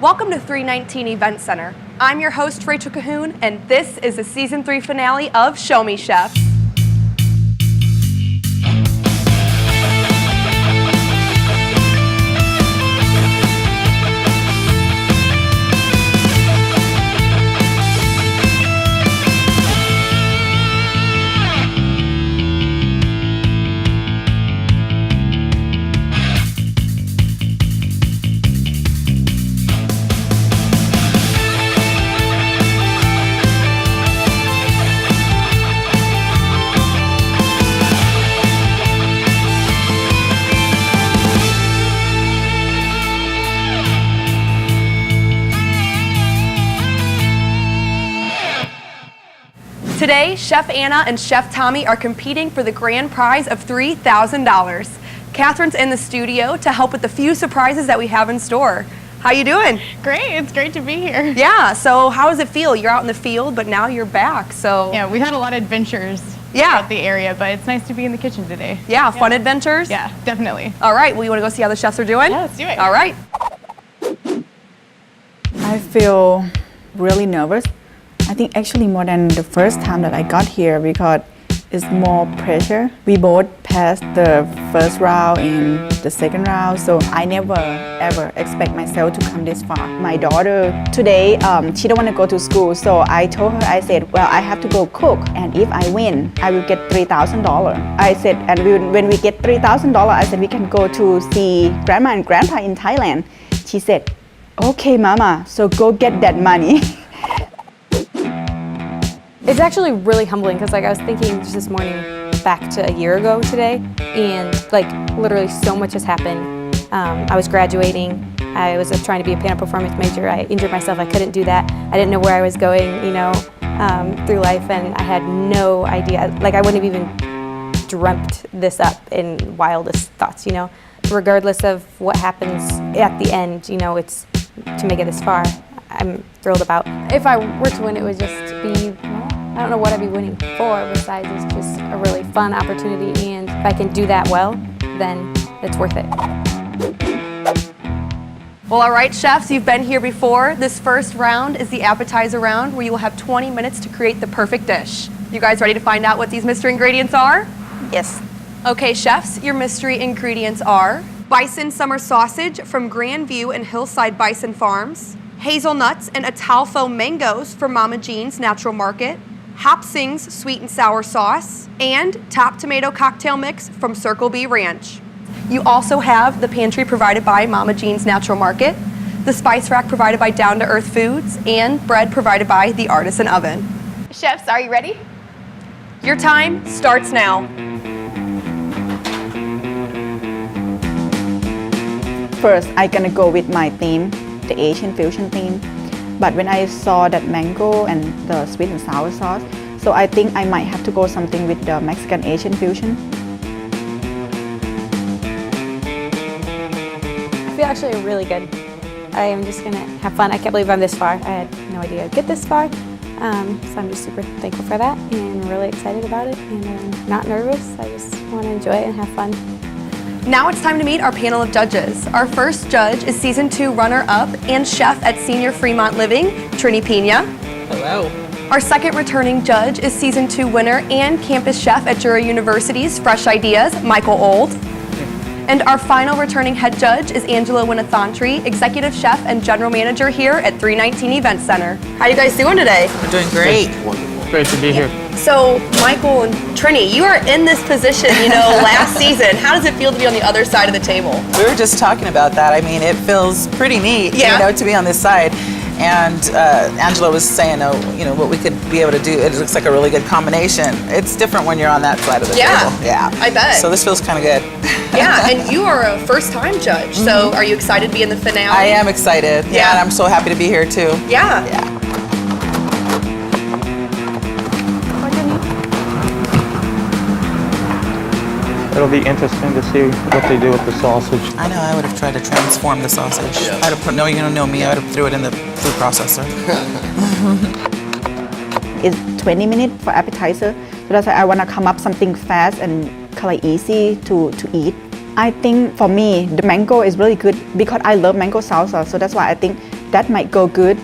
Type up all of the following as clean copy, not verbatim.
Welcome to 319 Event Center. I'm your host, Rachel Cahoon, and this is the Season 3 finale of Show Me Chef. Today, Chef Anna and Chef Tommie are competing for the grand prize of $3,000. Catherine's in the studio to help with the few surprises that we have in store. How you doing? Great, it's great to be here. Yeah, so how does it feel? You're out in the field, but now you're back, so. Yeah, we've had a lot of adventures at the area, but it's nice to be in the kitchen today. Yeah, fun adventures? Yeah, definitely. All right, well, you wanna go see how the chefs are doing? Yeah, let's do it. All right. I feel really nervous. I think actually more than the first time that I got here because it's more pressure. We both passed the first round and the second round, so I never ever expect myself to come this far. My daughter today, she don't want to go to school, so I told her, I said, well, I have to go cook, and if I win, I will get $3,000. I said, and when we get $3,000, I said we can go to see grandma and grandpa in Thailand. She said, okay, mama, so go get that money. It's actually really humbling because I was thinking just this morning back to a year ago today, and literally so much has happened. I was graduating. I was trying to be a piano performance major. I injured myself. I couldn't do that. I didn't know where I was going, through life, and I had no idea. I wouldn't have even dreamt this up in wildest thoughts, Regardless of what happens at the end, it's to make it this far. I'm thrilled about. If I were to win, it would just be, I don't know what I'd be winning for, besides it's just a really fun opportunity, and if I can do that well, then it's worth it. Well, all right, chefs, you've been here before. This first round is the appetizer round, where you will have 20 minutes to create the perfect dish. You guys ready to find out what these mystery ingredients are? Yes. Okay, chefs, your mystery ingredients are bison summer sausage from Grandview and Hillside Bison Farms, hazelnuts and Atalfo mangoes from Mama Jean's Natural Market, Hopsing's sweet and sour sauce, and top tomato cocktail mix from Circle B Ranch. You also have the pantry provided by Mama Jean's Natural Market, the spice rack provided by Down to Earth Foods, and bread provided by the Artisan Oven. Chefs, are you ready? Your time starts now. First, I'm gonna go with my theme, the Asian fusion theme. But when I saw that mango and the sweet and sour sauce, so I think I might have to go something with the Mexican Asian fusion. I feel actually really good. I am just gonna have fun. I can't believe I'm this far. I had no idea I'd get this far. So I'm just super thankful for that and really excited about it, and I'm not nervous. I just want to enjoy it and have fun. Now it's time to meet our panel of judges. Our first judge is Season 2 runner-up and chef at Senior Fremont Living, Trini Pena. Hello. Our second returning judge is Season 2 winner and campus chef at Drury University's Fresh Ideas, Michael Old. And our final returning head judge is Angela Winnathantry, executive chef and general manager here at 319 Event Center. How you guys doing today? We're doing great. Great to be here. So, Michael and Trini, you are in this position, last season. How does it feel to be on the other side of the table? We were just talking about that. I mean, it feels pretty neat, to be on this side. And Angela was saying, what we could be able to do. It looks like a really good combination. It's different when you're on that side of the table. Yeah, I bet. So this feels kind of good. Yeah, and you are a first-time judge. So, are you excited to be in the finale? I am excited. Yeah, and I'm so happy to be here too. Yeah. It'll be interesting to see what they do with the sausage. I know, I would have tried to transform the sausage. I'd have put, you don't know me, I would have threw it in the food processor. It's 20 minutes for appetizer, so that's why I want to come up something fast and kind of easy to eat. I think for me, the mango is really good because I love mango salsa, so that's why I think that might go good.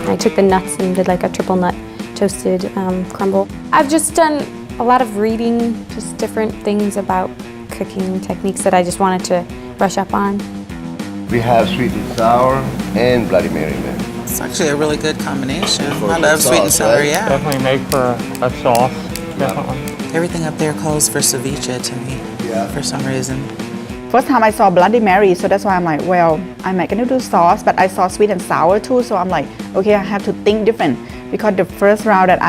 I took the nuts and did like a triple nut toasted crumble. I've just done a lot of reading, just different things about cooking techniques that I just wanted to brush up on. We have sweet and sour and Bloody Mary mix. It's actually a really good combination. For I love sauce, sweet and sour, right? yeah. Definitely make for a sauce, definitely. Everything up there calls for ceviche to me, for some reason. First time I saw Bloody Mary, so that's why I'm like, well, I'm not gonna do sauce, but I saw sweet and sour too, so I'm like, okay, I have to think different. Because the first time that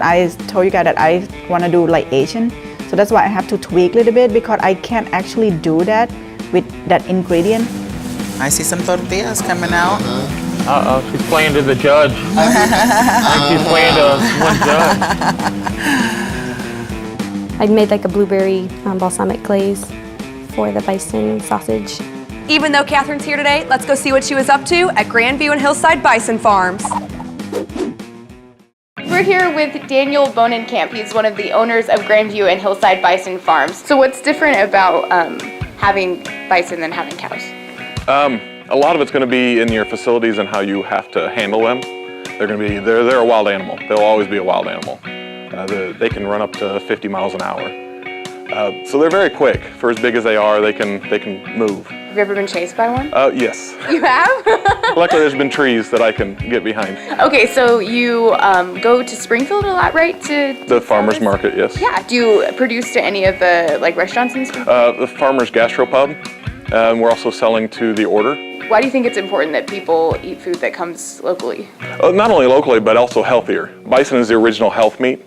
I told you guys that I wanna do like Asian, so that's why I have to tweak a little bit because I can't actually do that with that ingredient. I see some tortillas coming out. Uh-oh, she's playing to the judge. She's playing to one judge. I made like a blueberry balsamic glaze for the bison sausage. Even though Catherine's here today, let's go see what she was up to at Grandview and Hillside Bison Farms. We're here with Daniel Bonenkamp. He's one of the owners of Grandview and Hillside Bison Farms. So what's different about having bison than having cows? A lot of it's going to be in your facilities and how you have to handle them. They're a wild animal. They'll always be a wild animal. They can run up to 50 miles an hour. So they're very quick. For as big as they are, they can move. Have you ever been chased by one? Yes. You have? Luckily, there's been trees that I can get behind. Okay, so you go to Springfield a lot, right? The farmer's market, yes. Yeah. Do you produce to any of the restaurants in Springfield? The farmer's gastropub. We're also selling to the order. Why do you think it's important that people eat food that comes locally? Not only locally, but also healthier. Bison is the original health meat,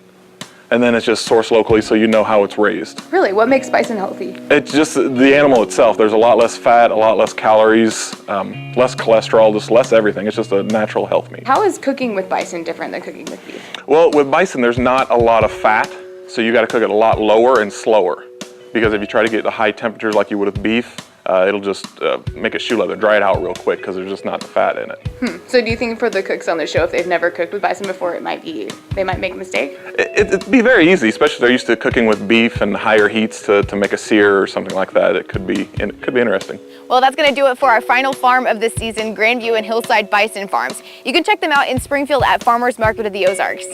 and then it's just sourced locally so you know how it's raised. Really? What makes bison healthy? It's just the animal itself. There's a lot less fat, a lot less calories, less cholesterol, just less everything. It's just a natural health meat. How is cooking with bison different than cooking with beef? Well, with bison, there's not a lot of fat, so you got to cook it a lot lower and slower. Because if you try to get the high temperatures like you would with beef, it'll just make it shoe leather, dry it out real quick because there's just not the fat in it. So do you think for the cooks on the show, if they've never cooked with bison before, they might make a mistake? It'd be very easy, especially if they're used to cooking with beef and higher heats to make a sear or something like that. It could be interesting. Well, that's going to do it for our final farm of this season, Grandview and Hillside Bison Farms. You can check them out in Springfield at Farmers Market of the Ozarks.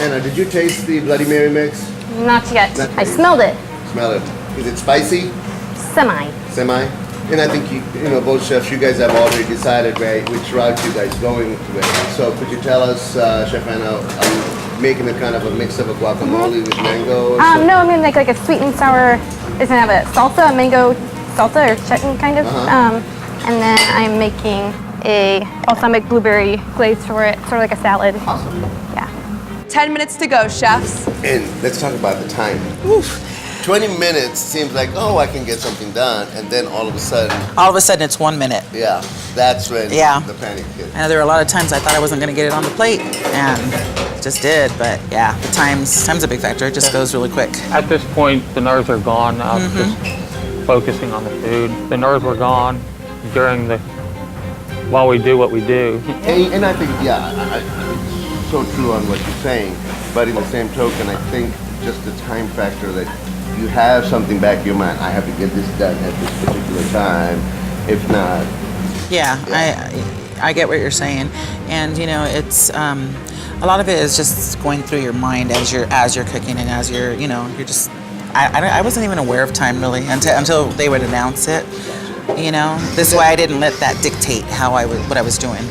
Anna, did you taste the Bloody Mary mix? Not yet. Not I yet. smelled it. Smell it. Is it spicy? Semi. Semi? And I think you know, both chefs, you guys have already decided, right, which route you guys going with. So could you tell us, Chef Anna, are you making a kind of a mix of a guacamole with mango? Or something? No, I'm gonna make like a sweet and sour. It's gonna have a salsa, a mango salsa or chutney kind of. And then I'm making a balsamic blueberry glaze for it, sort of like a salad. Awesome. Yeah. 10 minutes to go, chefs. And let's talk about the time. 20 minutes seems like, oh, I can get something done, and then all of a sudden, it's 1 minute. yeah, that's when the panic hit. I know there were a lot of times I thought I wasn't going to get it on the plate, and just did. But yeah, the time's a big factor. It just goes really quick. At this point, the nerves are gone. Just focusing on the food. The nerves were gone while we do what we do. And I think, it's so true on what you're saying, but in the same token, I think just the time factor that you have something back in your mind, I have to get this done at this particular time, if not. Yeah. I get what you're saying, and you know, it's a lot of it is just going through your mind as you're cooking and as you're just. I wasn't even aware of time really until they would announce it. You know, this way I didn't let that dictate what I was doing.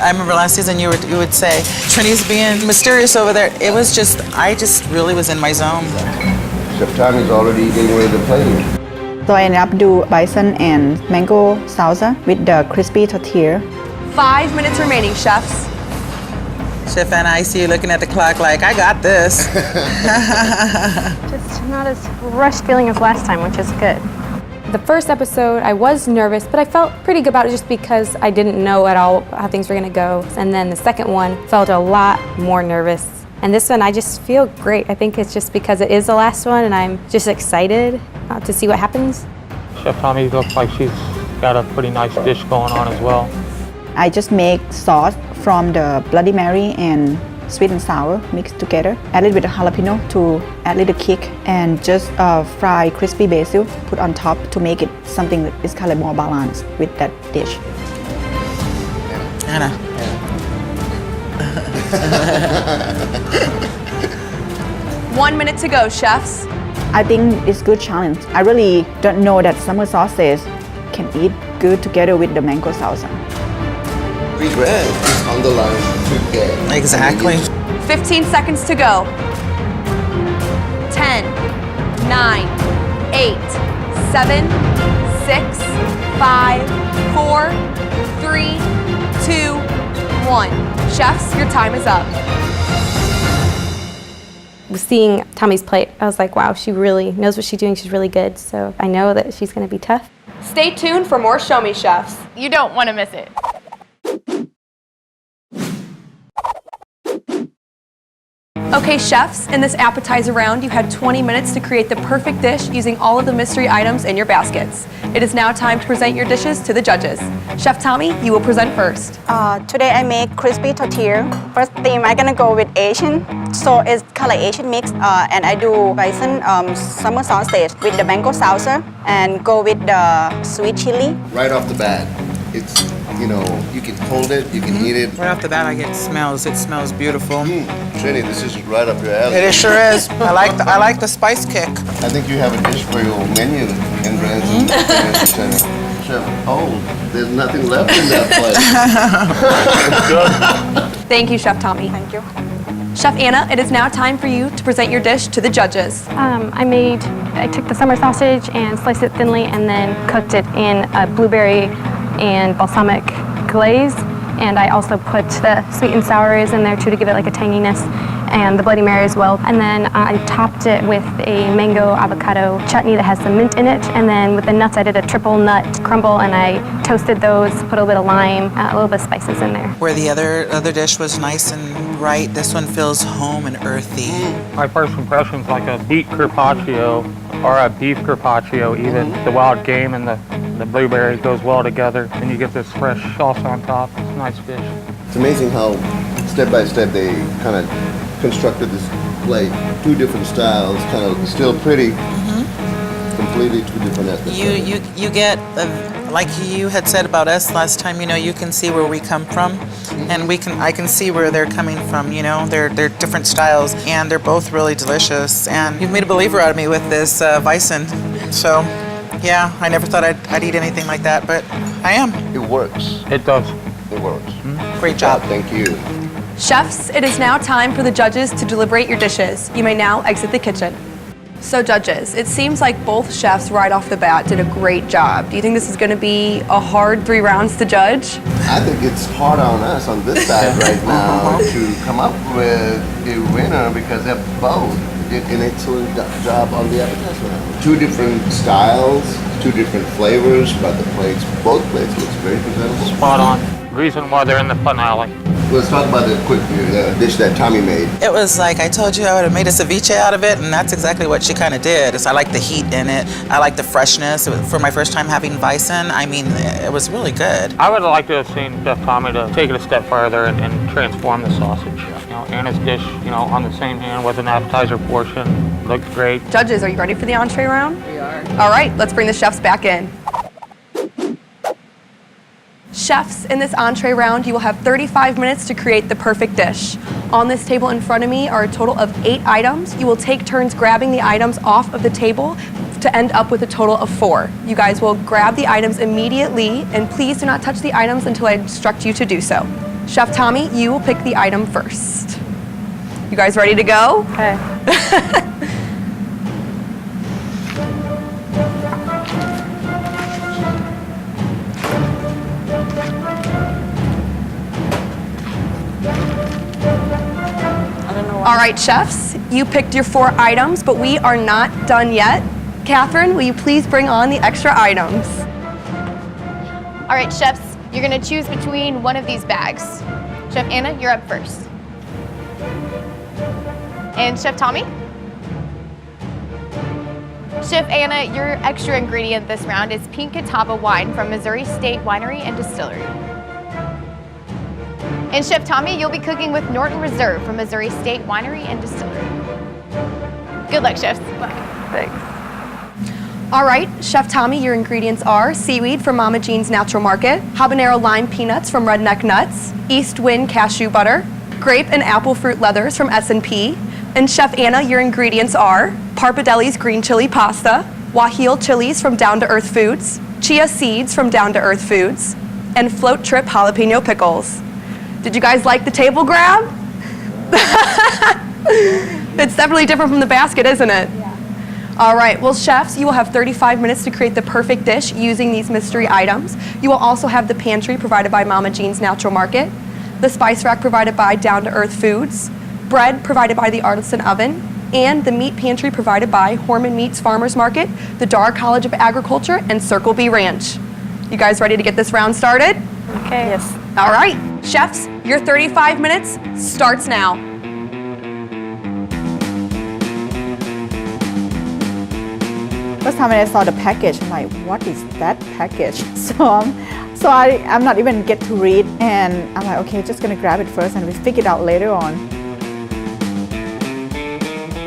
I remember last season you would say, Trini's being mysterious over there. It was I just really was in my zone. Chef Tommie's already getting ready to play. So I ended up do bison and mango salsa with the crispy tortilla. 5 minutes remaining, chefs. Chef Anna, I see you looking at the clock like, I got this. Just not as rushed feeling as last time, which is good. The first episode, I was nervous, but I felt pretty good about it just because I didn't know at all how things were gonna go. And then the second one felt a lot more nervous. And this one, I just feel great. I think it's just because it is the last one and I'm just excited to see what happens. Chef Tommie looks like she's got a pretty nice dish going on as well. I just make sauce from the Bloody Mary and sweet and sour mixed together. Add a little bit of jalapeno to add a little kick, and just fry crispy basil, put on top to make it something that is kind of more balanced with that dish. Anna. 1 minute to go, chefs. I think it's a good challenge. I really don't know that summer sausage can eat good together with the mango salsa. Regret is on the line to get. Exactly. 15 seconds to go. 10, 9, 8, 7, 6, 5, 4, 3, 2, 1. Chefs, your time is up. Seeing Tommie's plate, I was like, wow, she really knows what she's doing. She's really good. So I know that she's going to be tough. Stay tuned for more Show Me Chefs. You don't want to miss it. Okay, chefs, in this appetizer round, you had 20 minutes to create the perfect dish using all of the mystery items in your baskets. It is now time to present your dishes to the judges. Chef Tommie, you will present first. Today I make crispy tortilla. First theme, I'm gonna go with Asian. So it's kind of like Asian mix. And I do bison summer sausage with the mango salsa and go with the sweet chili. Right off the bat, it's, you know, you can hold it, you can eat it. Right off the bat, I get smells. It smells beautiful. Trini, this is right up your alley. It sure is. I like the spice kick. I think you have a dish for your menu in Branson. Chef, there's nothing left in that plate. Thank you, Chef Tommie. Thank you. Chef Anna, it is now time for you to present your dish to the judges. I took the summer sausage and sliced it thinly and then cooked it in a blueberry and balsamic glaze. And I also put the sweet and sours in there too to give it like a tanginess, and the Bloody Mary as well. And then I topped it with a mango avocado chutney that has some mint in it. And then with the nuts, I did a triple nut crumble and I toasted those, put a little bit of lime, a little bit of spices in there. Where the other dish was nice and bright, this one feels home and earthy. My first impression's like a beet carpaccio or a beef carpaccio even. The wild game and the blueberry goes well together, and you get this fresh sauce on top. It's a nice dish. It's amazing how step by step they kind of constructed this plate. Two different styles, kind of still pretty, completely two different aspects. You get, like you had said about us last time, you know, you can see where we come from, and I can see where they're coming from, you know, they're different styles, and they're both really delicious, and you've made a believer out of me with this bison, so yeah, I never thought I'd eat anything like that, but I am. It works. It does. It works. Great job. Thank you. Chefs, it is now time for the judges to deliberate your dishes. You may now exit the kitchen. So judges, it seems like both chefs right off the bat did a great job. Do you think this is going to be a hard 3 rounds to judge? I think it's hard on us on this side right now to come up with a winner because they both did an excellent job on the appetizer. 2 different styles, 2 different flavors, but both plates looks very presentable. Spot on. Reason why they're in the finale. Let's talk about the quick dish that Tommie made. It was like I told you I would have made a ceviche out of it, and that's exactly what she kind of did. I like the heat in it. I like the freshness. For my first time having bison, I mean, it was really good. I would like to have seen Chef Tommie to take it a step further and transform the sausage. You know, Anna's dish, you know, on the same hand with an appetizer portion, looked great. Judges, are you ready for the entree round? We are. All right, let's bring the chefs back in. Chefs, in this entree round, you will have 35 minutes to create the perfect dish. On this table in front of me are a total of 8 items. You will take turns grabbing the items off of the table to end up with a total of 4. You guys will grab the items immediately, and please do not touch the items until I instruct you to do so. Chef Tommie, you will pick the item first. You guys ready to go? Okay. All right, chefs, you picked your 4 items, but we are not done yet. Catherine, will you please bring on the extra items? All right, chefs, you're gonna choose between one of these bags. Chef Anna, you're up first. And Chef Tommie? Chef Anna, your extra ingredient this round is pink Catawba wine from Missouri State Winery and Distillery. And Chef Tommie, you'll be cooking with Norton Reserve from Missouri State Winery and Distillery. Good luck, chefs. Thanks. All right, Chef Tommie, your ingredients are seaweed from Mama Jean's Natural Market, habanero lime peanuts from Redneck Nuts, East Wind cashew butter, grape and apple fruit leathers from S&P, and Chef Anna, your ingredients are Parpadelli's green chili pasta, Wahil chilies from Down to Earth Foods, chia seeds from Down to Earth Foods, and Float Trip jalapeno pickles. Did you guys like the table grab? It's definitely different from the basket, isn't it? Yeah. All right, well, chefs, you will have 35 minutes to create the perfect dish using these mystery items. You will also have the pantry provided by Mama Jean's Natural Market, the spice rack provided by Down to Earth Foods, bread provided by the Artisan Oven, and the meat pantry provided by Horman Meats Farmers Market, the Dar College of Agriculture, and Circle B Ranch. You guys ready to get this round started? Okay. Yes. All right, chefs, your 35 minutes starts now. First time when I saw the package, I'm like, what is that package? So I'm not even get to read, and I'm like, okay, just gonna grab it first and we figure it out later on.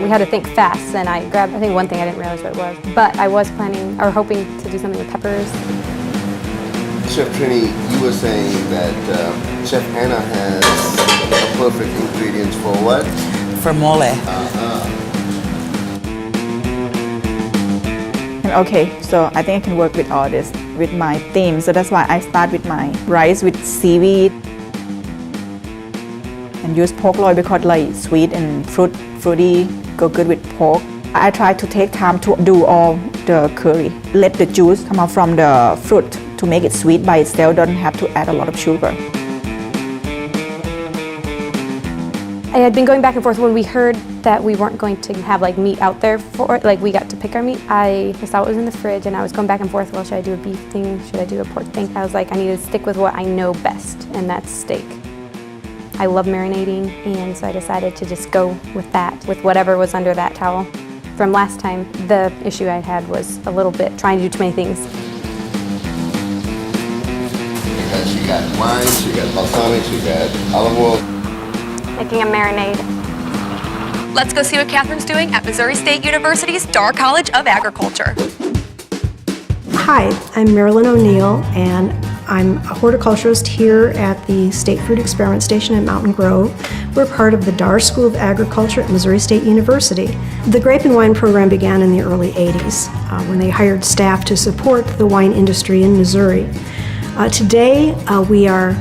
We had to think fast, and I grabbed, I think one thing I didn't realize what it was. But I was planning, or hoping to do something with peppers. Chef Trini, you were saying that Chef Anna has the perfect ingredients for what? For mole. Okay, so I think I can work with all this, with my theme. So that's why I start with my rice with seaweed. And use pork loin because like sweet and fruity go good with pork. I try to take time to do all the curry. Let the juice come out from the fruit to make it sweet by itself, don't have to add a lot of sugar. I had been going back and forth when we heard that we weren't going to have like meat out there for, like we got to pick our meat. I saw it was in the fridge and I was going back and forth, well, should I do a beef thing? Should I do a pork thing? I was like, I need to stick with what I know best, and that's steak. I love marinating, and so I decided to just go with that, with whatever was under that towel. From last time, the issue I had was a little bit trying to do too many things. Because she got wine, she got balsamic, she got olive oil. Making a marinade. Let's go see what Catherine's doing at Missouri State University's Dar College of Agriculture. Hi, I'm Marilyn O'Neill, and I'm a horticulturist here at the State Fruit Experiment Station in Mountain Grove. We're part of the Dar School of Agriculture at Missouri State University. The grape and wine program began in the early 80s when they hired staff to support the wine industry in Missouri. Today, we are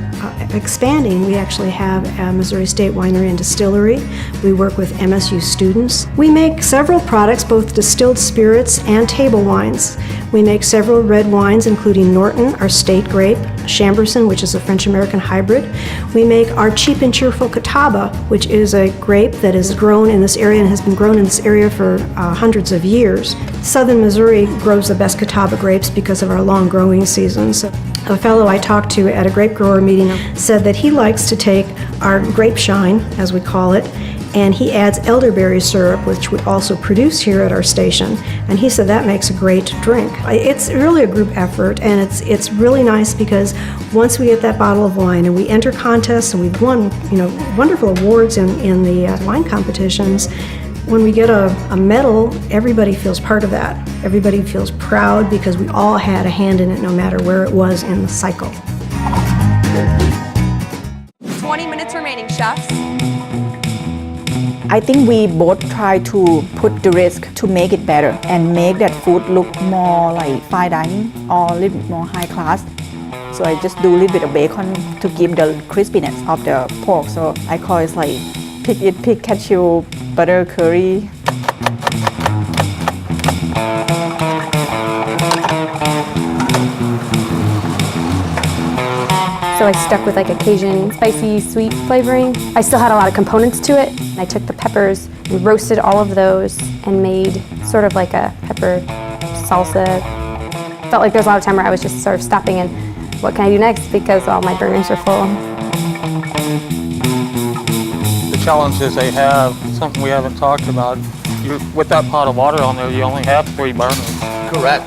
expanding. We actually have a Missouri State Winery and Distillery. We work with MSU students. We make several products, both distilled spirits and table wines. We make several red wines, including Norton, our state grape, Chambourcin, which is a French-American hybrid. We make our cheap and cheerful Catawba, which is a grape that is grown in this area and has been grown in this area for hundreds of years. Southern Missouri grows the best Catawba grapes because of our long growing seasons. A fellow I talked to at a grape grower meeting said that he likes to take our grape shine, as we call it, and he adds elderberry syrup, which we also produce here at our station. And he said that makes a great drink. It's really a group effort, and it's really nice because once we get that bottle of wine and we enter contests and we've won, wonderful awards in the wine competitions, when we get a medal, everybody feels part of that. Everybody feels proud because we all had a hand in it, no matter where it was in the cycle. 20 minutes remaining, chefs. I think we both try to put the risk to make it better and make that food look more like fine dining or a little bit more high class. So I just do a little bit of bacon to give the crispiness of the pork. So I call it like pig cashew butter curry. So I stuck with like a Cajun spicy sweet flavoring. I still had a lot of components to it. I took the peppers and roasted all of those and made sort of like a pepper salsa. Felt like there was a lot of time where I was just sort of stopping and what can I do next because all my burners are full. The challenges they have, something we haven't talked about, with that pot of water on there, you only have 3 burners. Correct.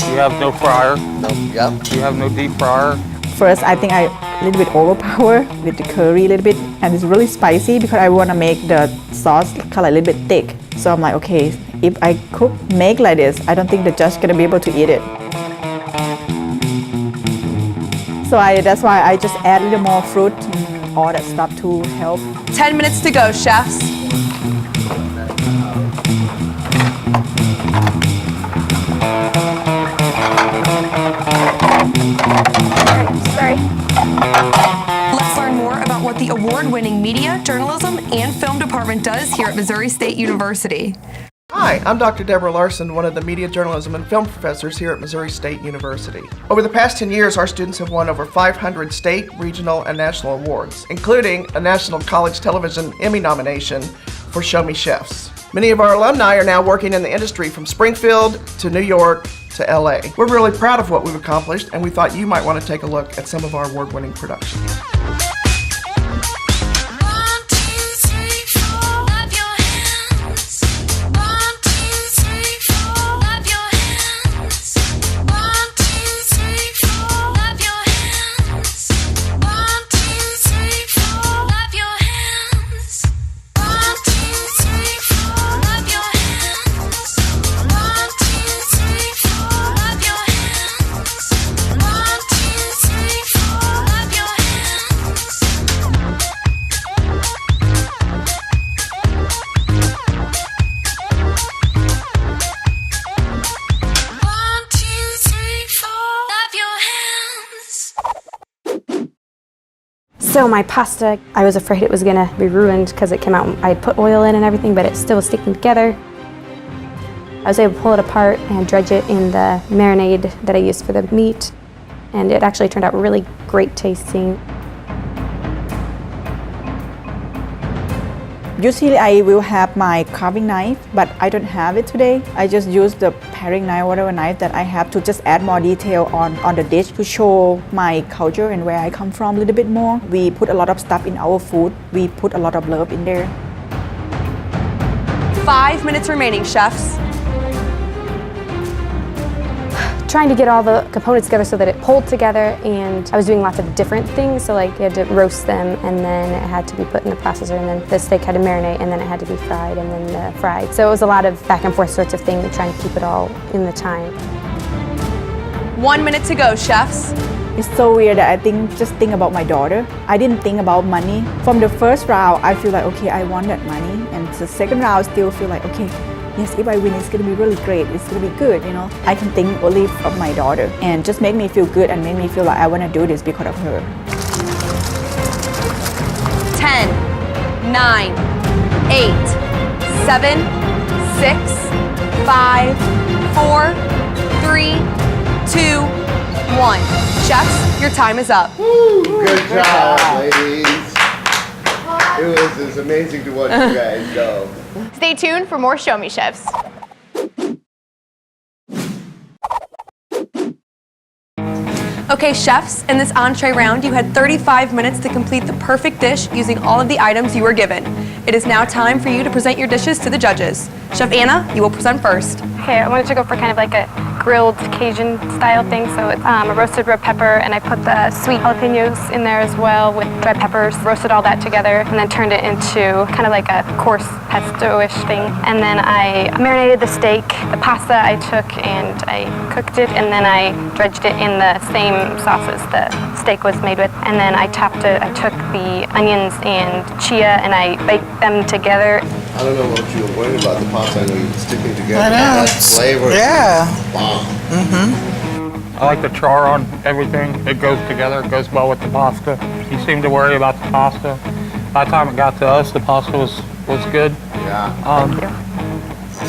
You have no fryer. No, yep. You have no deep fryer. First, I think I a little bit overpowered with the curry a little bit, and it's really spicy because I want to make the sauce color a little bit thick. So I'm like, okay, if I make like this, I don't think the judge gonna be able to eat it. So that's why I just add a little more fruit and all that stuff to help. 10 minutes to go, chefs. Sorry. Let's learn more about what the award-winning media, journalism, and film department does here at Missouri State University. Hi, I'm Dr. Deborah Larson, one of the media journalism and film professors here at Missouri State University. Over the past 10 years, our students have won over 500 state, regional, and national awards, including a National College Television Emmy nomination for Show Me Chefs. Many of our alumni are now working in the industry from Springfield to New York to LA. We're really proud of what we've accomplished, and we thought you might want to take a look at some of our award-winning productions. So my pasta, I was afraid it was gonna be ruined because it came out, I had put oil in and everything, but it still was sticking together. I was able to pull it apart and dredge it in the marinade that I used for the meat, and it actually turned out really great tasting. Usually I will have my carving knife, but I don't have it today. I just use the paring knife, whatever knife that I have, to just add more detail on the dish to show my culture and where I come from a little bit more. We put a lot of stuff in our food. We put a lot of love in there. 5 minutes remaining, chefs. Trying to get all the components together so that it pulled together, and I was doing lots of different things. So like you had to roast them, and then it had to be put in the processor, and then the steak had to marinate, and then it had to be fried, and then fried. So it was a lot of back and forth sorts of things, trying to keep it all in the time. 1 minute to go, chefs. It's so weird that I just think about my daughter. I didn't think about money. From the first round, I feel like, okay, I want that money. And the second round, I still feel like, okay, yes, if I win, it's gonna be really great. It's gonna be good, you know. I can think only of my daughter, and just make me feel good and make me feel like I wanna do this because of her. 10, 9, 8, 7, 6, 5, 4, 3, 2, 1. Chefs, your time is up. Woo, good job, ladies. It was amazing to watch you guys go. Stay tuned for more Show Me Chefs. Okay, chefs, in this entree round, you had 35 minutes to complete the perfect dish using all of the items you were given. It is now time for you to present your dishes to the judges. Chef Anna, you will present first. Okay, I wanted to go for kind of like a grilled Cajun style thing, so it's a roasted red pepper, and I put the sweet jalapenos in there as well with dry peppers, roasted all that together, and then turned it into kind of like a coarse pesto-ish thing. And then I marinated the steak. The pasta I took and I cooked it, and then I dredged it in the same sauces the steak was made with. And then I topped it, I took the onions and chia and I baked them together. I don't know what you were worried about the pasta. I know you're sticking together. I know. That flavor. Yeah. Bomb. I like the char on everything. It goes together. It goes well with the pasta. You seem to worry about the pasta. By the time it got to us, the pasta was good. Yeah.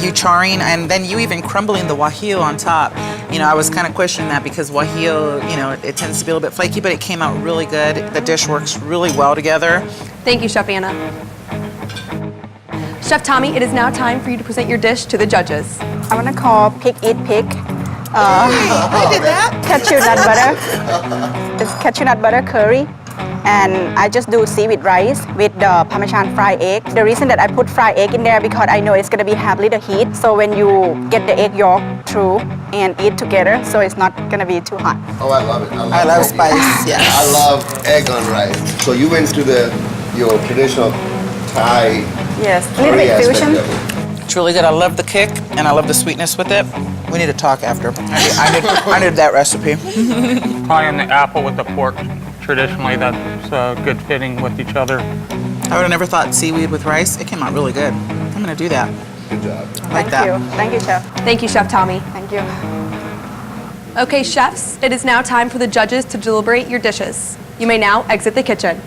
You charring, and then you even crumbling the guajillo on top. You know, I was kind of questioning that because guajillo, you know, it tends to be a little bit flaky, but it came out really good. The dish works really well together. Thank you, Chef Anna. Chef Tommie, it is now time for you to present your dish to the judges. I want to call Pig Eat Pig. I did that. Cashew nut butter. It's cashew nut butter curry. And I just do seaweed rice with the Parmesan fried egg. The reason that I put fried egg in there because I know it's gonna be have little heat. So when you get the egg yolk through and eat together, so it's not gonna be too hot. Oh, I love it. I love spice, yes. I love egg on rice. So you went to your traditional Thai Yes, a little curry bit aspect fusion. of it. It's really good. I love the kick and I love the sweetness with it. We need to talk after. I need that recipe. Tying the apple with the pork, traditionally that's good fitting with each other. I would have never thought seaweed with rice. It came out really good. I'm gonna do that. Good job. I like that. Thank you, Chef. Thank you, Chef Tommie. Thank you. Okay, chefs, it is now time for the judges to deliberate your dishes. You may now exit the kitchen.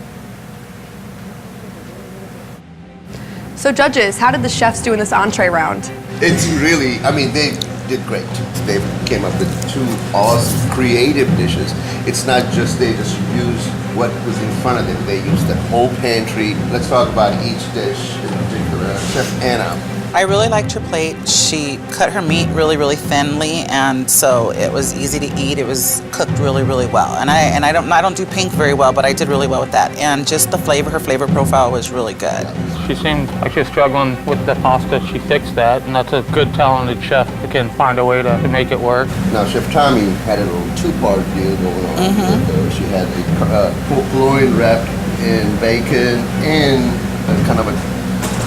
So judges, how did the chefs do in this entree round? It's really, I mean, they did great. They came up with two awesome creative dishes. It's not just they just used what was in front of them. They used the whole pantry. Let's talk about each dish in particular. Chef Anna. I really liked her plate. She cut her meat really, really thinly, and so it was easy to eat. It was cooked really, really well. And I don't do pink very well, but I did really well with that. And just the flavor, her flavor profile was really good. She seemed like she was struggling with the pasta. She fixed that, and that's a good, talented chef who can find a way to make it work. Now, Chef Tommie had a little two-part deal going on. With she had the pork loin wrapped in bacon and a kind of a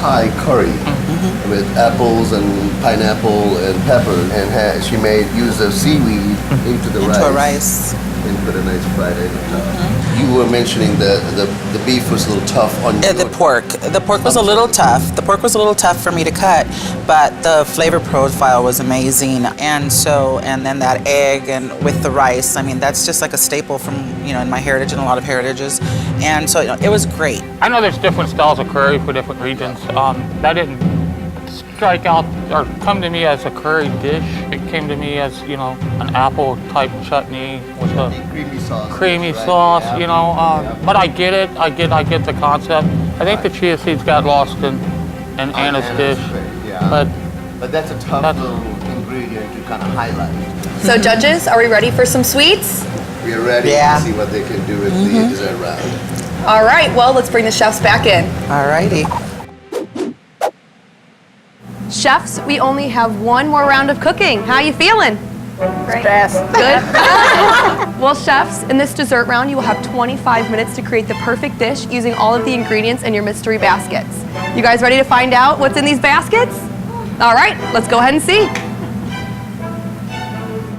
Thai curry with apples and pineapple and pepper, and she made use of seaweed into the rice. And put a nice fried egg on top. You were mentioning the beef was a little tough on you. The pork was a little tough. The pork was a little tough for me to cut, but the flavor profile was amazing. And then that egg and with the rice, I mean, that's just like a staple from, in my heritage and a lot of heritages. And so, it was great. I know there's different styles of curry for different regions. That didn't strike out or come to me as a curry dish. It came to me as, an apple type chutney with a creamy sauce, right? But I get it. I get the concept. I think the chia seeds got lost in Anna's dish. Yeah. But that's a tough little ingredient to kind of highlight. So judges, are we ready for some sweets? We are ready to see what they can do with the dessert round. All right, well, let's bring the chefs back in. All righty. Chefs, we only have one more round of cooking. How you feeling? Stressed. Good? Well, chefs, in this dessert round, you will have 25 minutes to create the perfect dish using all of the ingredients in your mystery baskets. You guys ready to find out what's in these baskets? All right, let's go ahead and see.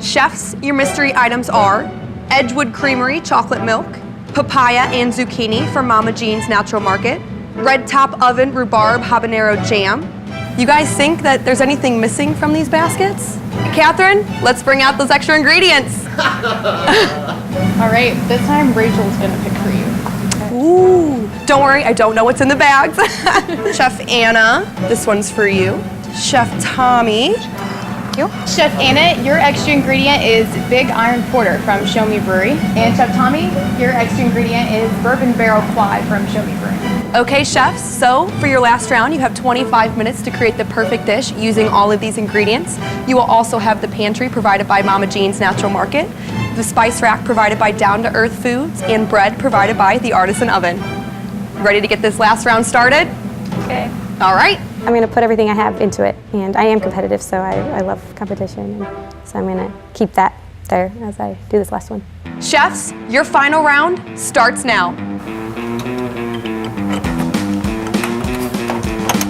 Chefs, your mystery items are Edgewood Creamery chocolate milk, papaya and zucchini from Mama Jean's Natural Market, Red Top Oven Rhubarb-Habanero jam. You guys think that there's anything missing from these baskets? Catherine, let's bring out those extra ingredients. All right, this time Rachel's gonna pick for you. Ooh, don't worry, I don't know what's in the bags. Chef Anna, this one's for you. Chef Tommie. Thank you. Chef Anna, your extra ingredient is Big Iron Porter from Show Me Brewery. And Chef Tommie, your extra ingredient is Bourbon Barrel Quad from Show Me Brewery. Okay, chefs, so for your last round, you have 25 minutes to create the perfect dish using all of these ingredients. You will also have the pantry provided by Mama Jean's Natural Market, the spice rack provided by Down to Earth Foods, and bread provided by the Artisan Oven. Ready to get this last round started? Okay. All right. I'm going to put everything I have into it, and I am competitive, so I love competition, and so I'm going to keep that there as I do this last one. Chefs, your final round starts now.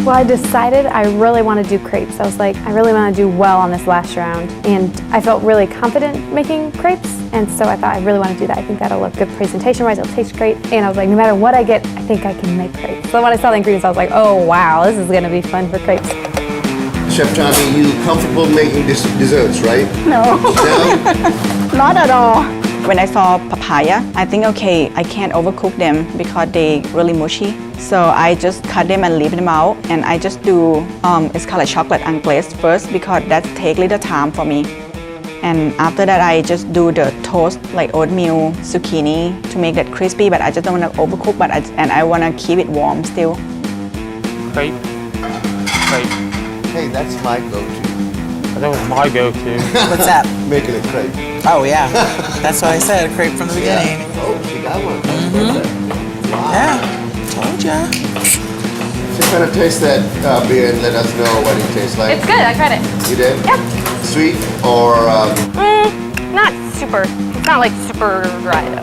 Well, I decided I really want to do crepes. I was like, I really want to do well on this last round, and I felt really confident making crepes, and so I thought I really want to do that. I think that'll look good presentation-wise, it'll taste great, and I was like, no matter what I get, I think I can make crepes. So when I saw the ingredients, I was like, oh wow, this is going to be fun for crepes. Chef Tommie, you comfortable making desserts, right? No. No? Not at all. When I saw papaya, I think, okay, I can't overcook them because they really mushy. So I just cut them and leave them out. And I just do, it's called a chocolate anglaise first because that takes little time for me. And after that, I just do the toast, like oatmeal, zucchini to make that crispy, but I just don't want to overcook, and I want to keep it warm still. Crepe. Hey, that's my go-to. That was my go-to. What's that? Making a crepe. Oh yeah, that's what I said, a crepe from the beginning. Yeah. Oh, she got one. Wow. Yeah, told ya. So kind of taste that beer and let us know what it tastes like. It's good. I tried it. You did? Yep. Sweet or? Not super. It's not like super dry though.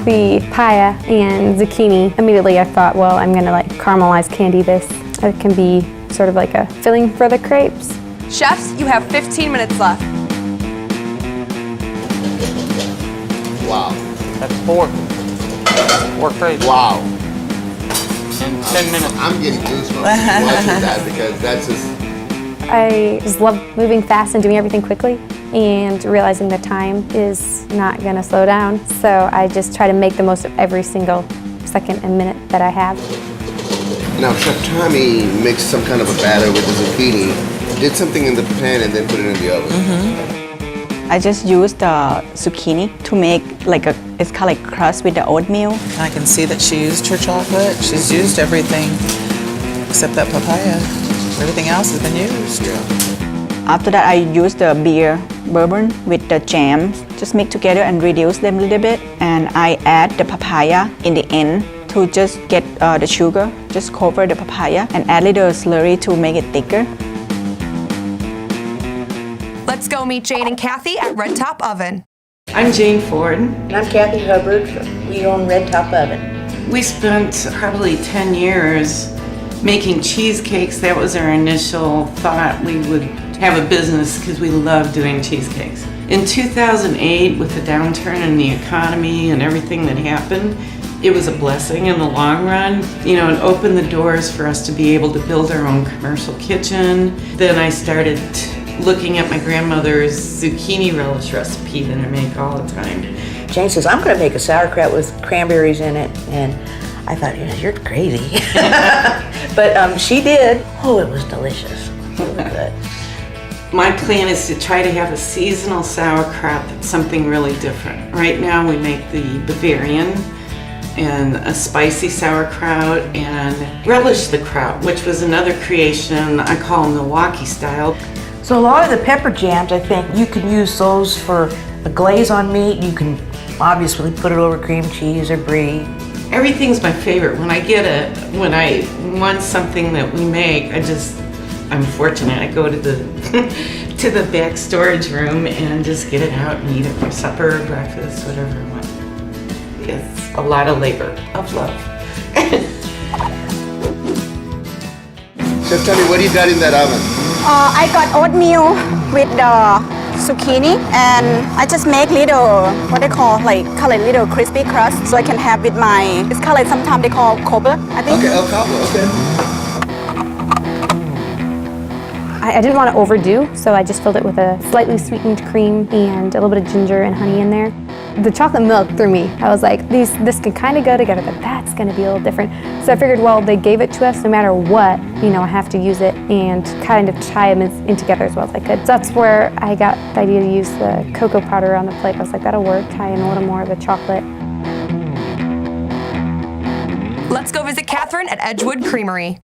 The papaya and zucchini, immediately I thought, well, I'm gonna like caramelize candy this. It can be sort of like a filling for the crepes. Chefs, you have 15 minutes left. Wow. That's 4 crepes. Wow. In 10 minutes. I'm getting goosebumps watching that because that's just. I just love moving fast and doing everything quickly and realizing that time is not gonna slow down. So I just try to make the most of every single second and minute that I have. Now, Chef Tommie mixed some kind of a batter with the zucchini, did something in the pan and then put it in the oven. I just used the zucchini to make like it's called like crust with the oatmeal. I can see that she used her chocolate. She's used everything except that papaya. Everything else has been used. After that, I used the beer bourbon with the jam. Just mix together and reduce them a little bit. And I add the papaya in the end to just get the sugar. Just cover the papaya and add a little slurry to make it thicker. Let's go meet Jane and Kathy at Red Top Oven. I'm Jane Ford. And I'm Kathy Hubbard. We own Red Top Oven. We spent probably 10 years making cheesecakes. That was our initial thought. We would have a business because we love doing cheesecakes. In 2008, with the downturn in the economy and everything that happened, it was a blessing in the long run. You know, it opened the doors for us to be able to build our own commercial kitchen. Then I started looking at my grandmother's zucchini relish recipe that I make all the time. Jane says, I'm going to make a sauerkraut with cranberries in it. And I thought, you're crazy. But she did. Oh, it was delicious. It was good. My plan is to try to have a seasonal sauerkraut that's something really different. Right now we make the Bavarian and a spicy sauerkraut and relish the kraut, which was another creation I call Milwaukee style. So a lot of the pepper jams, I think, you can use those for a glaze on meat. You can obviously put it over cream cheese or brie. Everything's my favorite. When I want something that we make, I'm fortunate. I go to the to the back storage room and just get it out and eat it for supper, breakfast, whatever I want. It's a lot of labor of love. Chef Tommie, what do you got in that oven? I got oatmeal with the zucchini, and I just make little, what they call little crispy crust, so I can have with my, it's called like sometimes they call cobbler, I think. Okay, El Cobbler, okay. I didn't want to overdo, so I just filled it with a slightly sweetened cream and a little bit of ginger and honey in there. The chocolate milk threw me. I was like, this could kind of go together, but that's going to be a little different. So I figured, well, they gave it to us no matter what, I have to use it and kind of tie them in together as well as I could. So that's where I got the idea to use the cocoa powder on the plate. I was like, that'll work, tie in a little more of the chocolate. Let's go visit Catherine at Edgewood Creamery.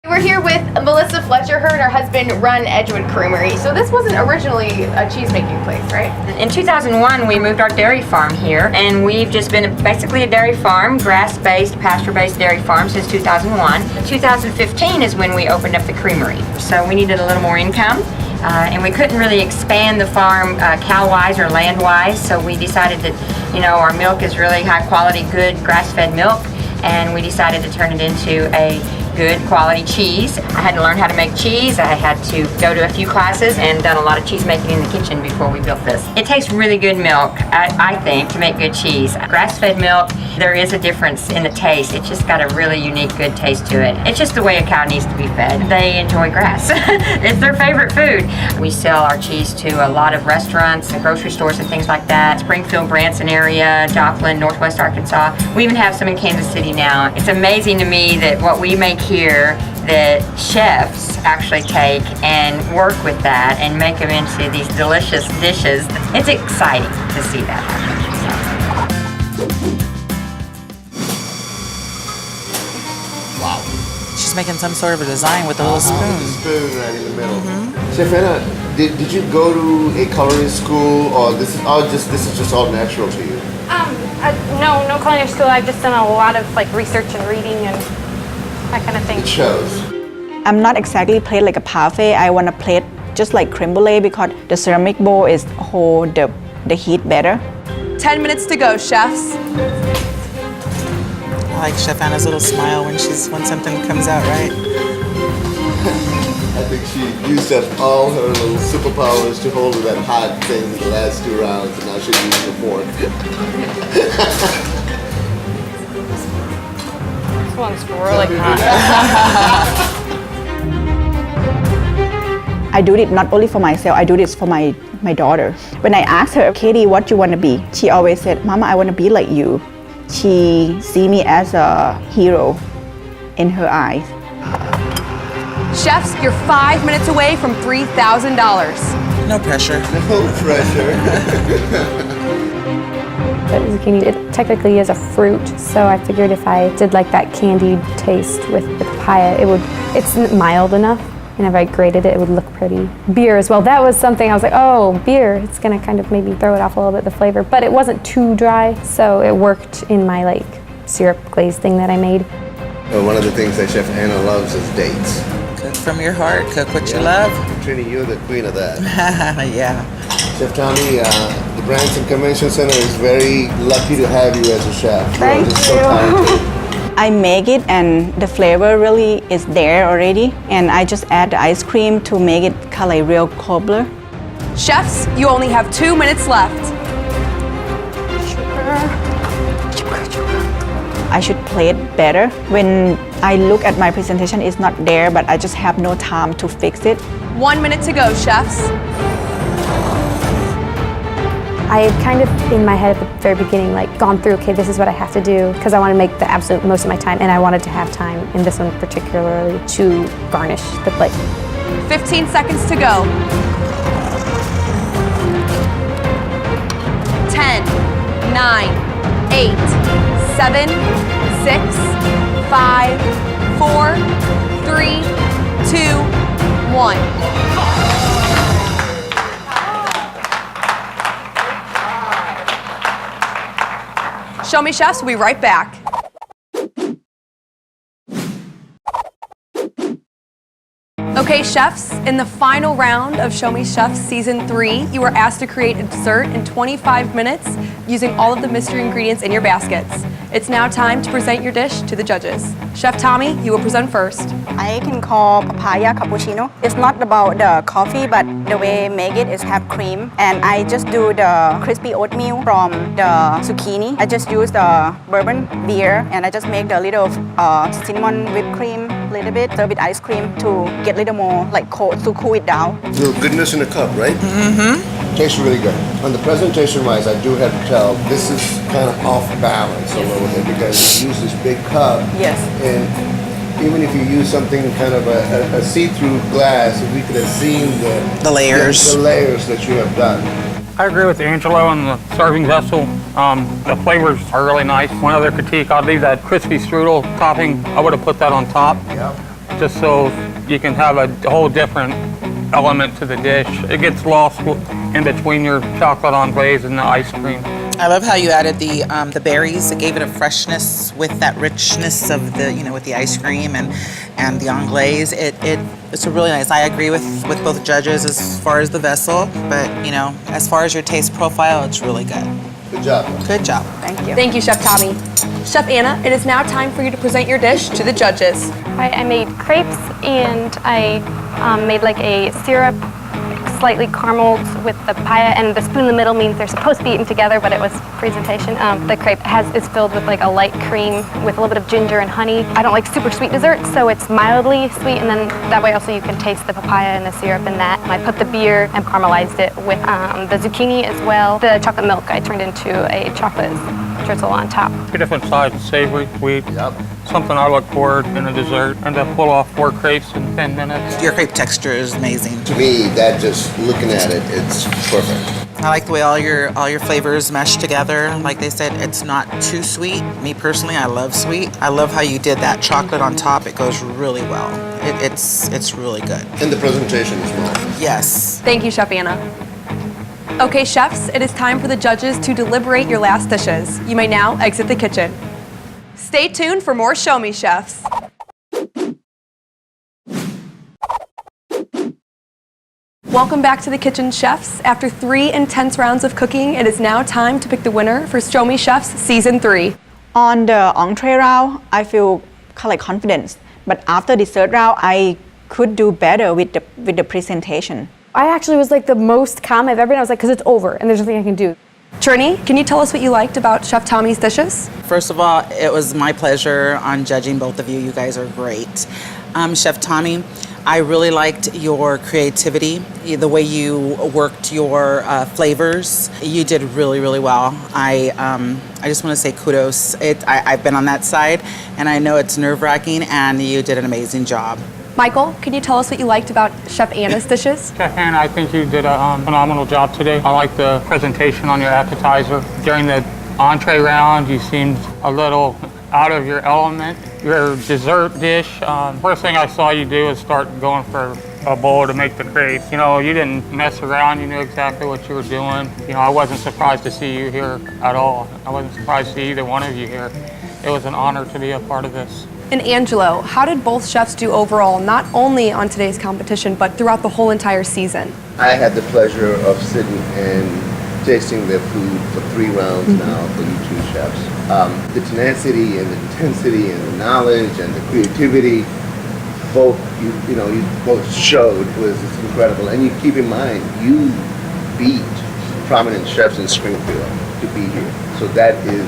We're here with Melissa Fletcher. Her and her husband run Edgewood Creamery. So this wasn't originally a cheese-making place, right? In 2001, we moved our dairy farm here, and we've just been basically a dairy farm, grass-based, pasture-based dairy farm since 2001. 2015 is when we opened up the creamery. So we needed a little more income, and we couldn't really expand the farm cow-wise or land-wise, so we decided that, our milk is really high-quality, good grass-fed milk, and we decided to turn it into a good quality cheese. I had to learn how to make cheese. I had to go to a few classes and done a lot of cheese making in the kitchen before we built this. It takes really good milk, I think, to make good cheese. Grass-fed milk, there is a difference in the taste. It's just got a really unique, good taste to it. It's just the way a cow needs to be fed. They enjoy grass. It's their favorite food. We sell our cheese to a lot of restaurants and grocery stores and things like that. Springfield, Branson area, Joplin, Northwest Arkansas. We even have some in Kansas City now. It's amazing to me that what we make here, that chefs actually take and work with that and make them into these delicious dishes. It's exciting to see that happen. Wow. She's making some sort of a design with a little spoon. With a spoon right in the middle. Chef Anna, did you go to a culinary school, or this is just all natural to you? No culinary school. I've just done a lot of like research and reading and that kind of thing. It shows. I'm not exactly plate like a parfait. I want to plate just like creme brulee because the ceramic bowl is hold the heat better. 10 minutes to go, chefs. I like Chef Anna's little smile when something comes out right. I think she used up all her little superpowers to hold that hot thing in the last 2 rounds, and now she's using the fork. This one's really hot. I do it not only for myself, I do this for my daughter. When I asked her, Katie, what you want to be? She always said, Mama, I want to be like you. She see me as a hero in her eyes. Chefs, you're 5 minutes away from $3,000. No pressure. No pressure. But zucchini, it technically is a fruit, so I figured if I did like that candied taste with the papaya, it's mild enough, and if I grated it, it would look pretty. Beer as well, that was something I was like, oh, beer, it's gonna kind of maybe throw it off a little bit, the flavor, but it wasn't too dry, so it worked in my like syrup glaze thing that I made. Well, one of the things that Chef Anna loves is dates. Cook from your heart, cook what you love. Trini, you're the queen of that. Yeah. Chef Tommie, the Branson Convention Center is very lucky to have you as a chef. Thank you. So talented. I make it and the flavor really is there already, and I just add the ice cream to make it kind of like real cobbler. Chefs, you only have 2 minutes left. I should play it better. When I look at my presentation, it's not there, but I just have no time to fix it. 1 minute to go, chefs. I had kind of in my head at the very beginning like gone through, okay, this is what I have to do because I want to make the absolute most of my time, and I wanted to have time in this one particularly to garnish the plate. 15 seconds to go. 10, 9, 8, 7, 6, 5, 4, 3, 2, 1. Show Me Chefs, we'll be right back. Okay, chefs, in the final round of Show Me Chefs Season 3, you were asked to create a dessert in 25 minutes using all of the mystery ingredients in your baskets. It's now time to present your dish to the judges. Chef Tommie, you will present first. I can call papaya cappuccino. It's not about the coffee, but the way I make it is have cream. And I just do the crispy oatmeal from the zucchini. I just use the bourbon beer, and I just make the little cinnamon whipped cream, little bit, serve with ice cream to get a little more like cold to cool it down. A little goodness in a cup, right? Mm-hmm. Tastes really good. On the presentation-wise, I do have to tell, this is kind of off balance a little bit because you use this big cup. Yes. And even if you use something kind of a see-through glass, if we could have seen The layers. The layers that you have done. I agree with Angelo on the serving vessel. The flavors are really nice. One other critique, I'd leave that crispy strudel topping. I would have put that on top. Yep. Just so you can have a whole different element to the dish. It gets lost in between your chocolate on glaze and the ice cream. I love how you added the berries. It gave it a freshness with that richness of the, with the ice cream and the anglaise. It's a really nice. I agree with both judges as far as the vessel, but as far as your taste profile, it's really good. Good job. Good job. Thank you. Thank you, Chef Tommie. Chef Anna, it is now time for you to present your dish to the judges. I made crepes, and I made like a syrup, slightly carameled with the papaya, and the spoon in the middle means they're supposed to be eaten together, but it was presentation. The crepe is filled with like a light cream with a little bit of ginger and honey. I don't like super sweet desserts, so it's mildly sweet, and then that way also you can taste the papaya and the syrup in that. I put the beer and caramelized it with the zucchini as well. The chocolate milk I turned into a chocolate drizzle on top. 2 different sides, savory, sweet. Yep. Something I look forward in a dessert, and to pull off 4 crepes in 10 minutes. Your crepe texture is amazing. To me, that just looking at it, it's perfect. I like the way all your flavors mesh together. Like they said, it's not too sweet. Me personally, I love sweet. I love how you did that chocolate on top. It goes really well. It's really good. And the presentation as well. Yes. Thank you, Chef Anna. Okay, chefs, it is time for the judges to deliberate your last dishes. You may now exit the kitchen. Stay tuned for more Show Me Chefs. Welcome back to the kitchen, chefs. After 3 intense rounds of cooking, it is now time to pick the winner for Show Me Chefs Season 3. On the entree round, I feel kind of like confidence, but after the third round, I could do better with the presentation. I actually was like the most calm I've ever been. I was like, because it's over and there's nothing I can do. Trini, can you tell us what you liked about Chef Tommie's dishes? First of all, it was my pleasure on judging both of you. You guys are great. Chef Tommie, I really liked your creativity, the way you worked your flavors. You did really, really well. I just want to say kudos. I've been on that side, and I know it's nerve-wracking, and you did an amazing job. Michael, can you tell us what you liked about Chef Anna's dishes? Chef Anna, I think you did a phenomenal job today. I like the presentation on your appetizer. During the entree round, you seemed a little out of your element. Your dessert dish, first thing I saw you do is start going for a bowl to make the crepes. You know, you didn't mess around. You knew exactly what you were doing. You know, I wasn't surprised to see you here at all. I wasn't surprised to see either one of you here. It was an honor to be a part of this. And Angelo, how did both chefs do overall, not only on today's competition, but throughout the whole entire season? I had the pleasure of sitting and tasting their food for 3 rounds now for you 2 chefs. The tenacity and the intensity and the knowledge and the creativity, both you both showed was incredible. And you keep in mind, you beat prominent chefs in Springfield to be here. So that is,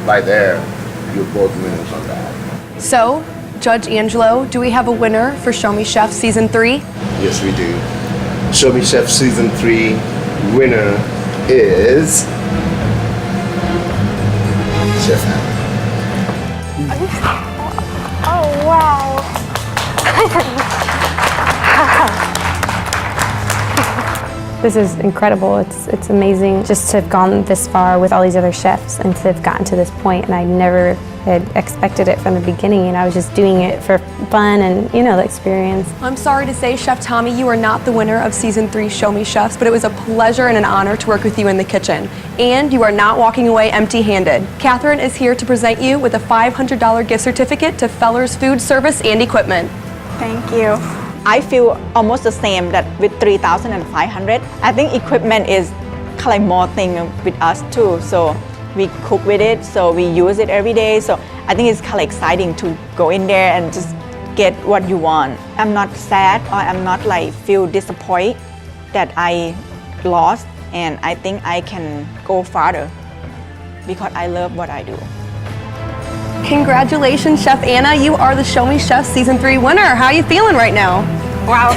right there, you're both winners on that. So, Judge Angelo, do we have a winner for Show Me Chef Season 3? Yes, we do. Show Me Chef Season 3 winner is Chef Anna. Oh, wow. This is incredible. It's amazing just to have gone this far with all these other chefs and to have gotten to this point, and I never had expected it from the beginning, and I was just doing it for fun and, you know, the experience. I'm sorry to say, Chef Tommie, you are not the winner of Season 3 Show Me Chefs, but it was a pleasure and an honor to work with you in the kitchen. And you are not walking away empty-handed. Catherine is here to present you with a $500 gift certificate to Feller's Food Service and Equipment. Thank you. I feel almost the same that with 3,500. I think equipment is kind of like more thing with us too. So we cook with it, so we use it every day. So I think it's kind of exciting to go in there and just get what you want. I'm not sad or I'm not like feel disappointed that I lost, and I think I can go farther because I love what I do. Congratulations, Chef Anna. You are the Show Me Chef Season 3 winner. How are you feeling right now? Wow.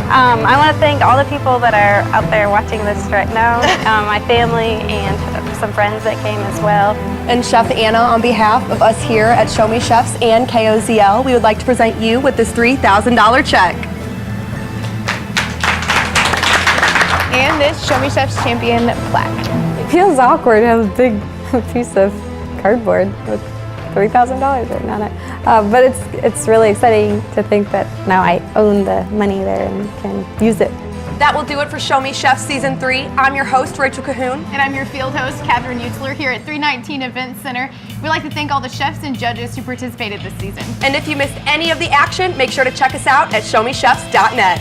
I want to thank all the people that are out there watching this right now, my family and some friends that came as well. And Chef Anna, on behalf of us here at Show Me Chefs and KOZL, we would like to present you with this $3,000 check. And this Show Me Chefs champion plaque. It feels awkward to have a big piece of cardboard with $3,000 written on it. But it's really exciting to think that now I own the money there and can use it. That will do it for Show Me Chef Season 3. I'm your host, Rachel Cahoon. And I'm your field host, Catherine Utzler, here at 319 Event Center. We'd like to thank all the chefs and judges who participated this season. And if you missed any of the action, make sure to check us out at showmechefs.net.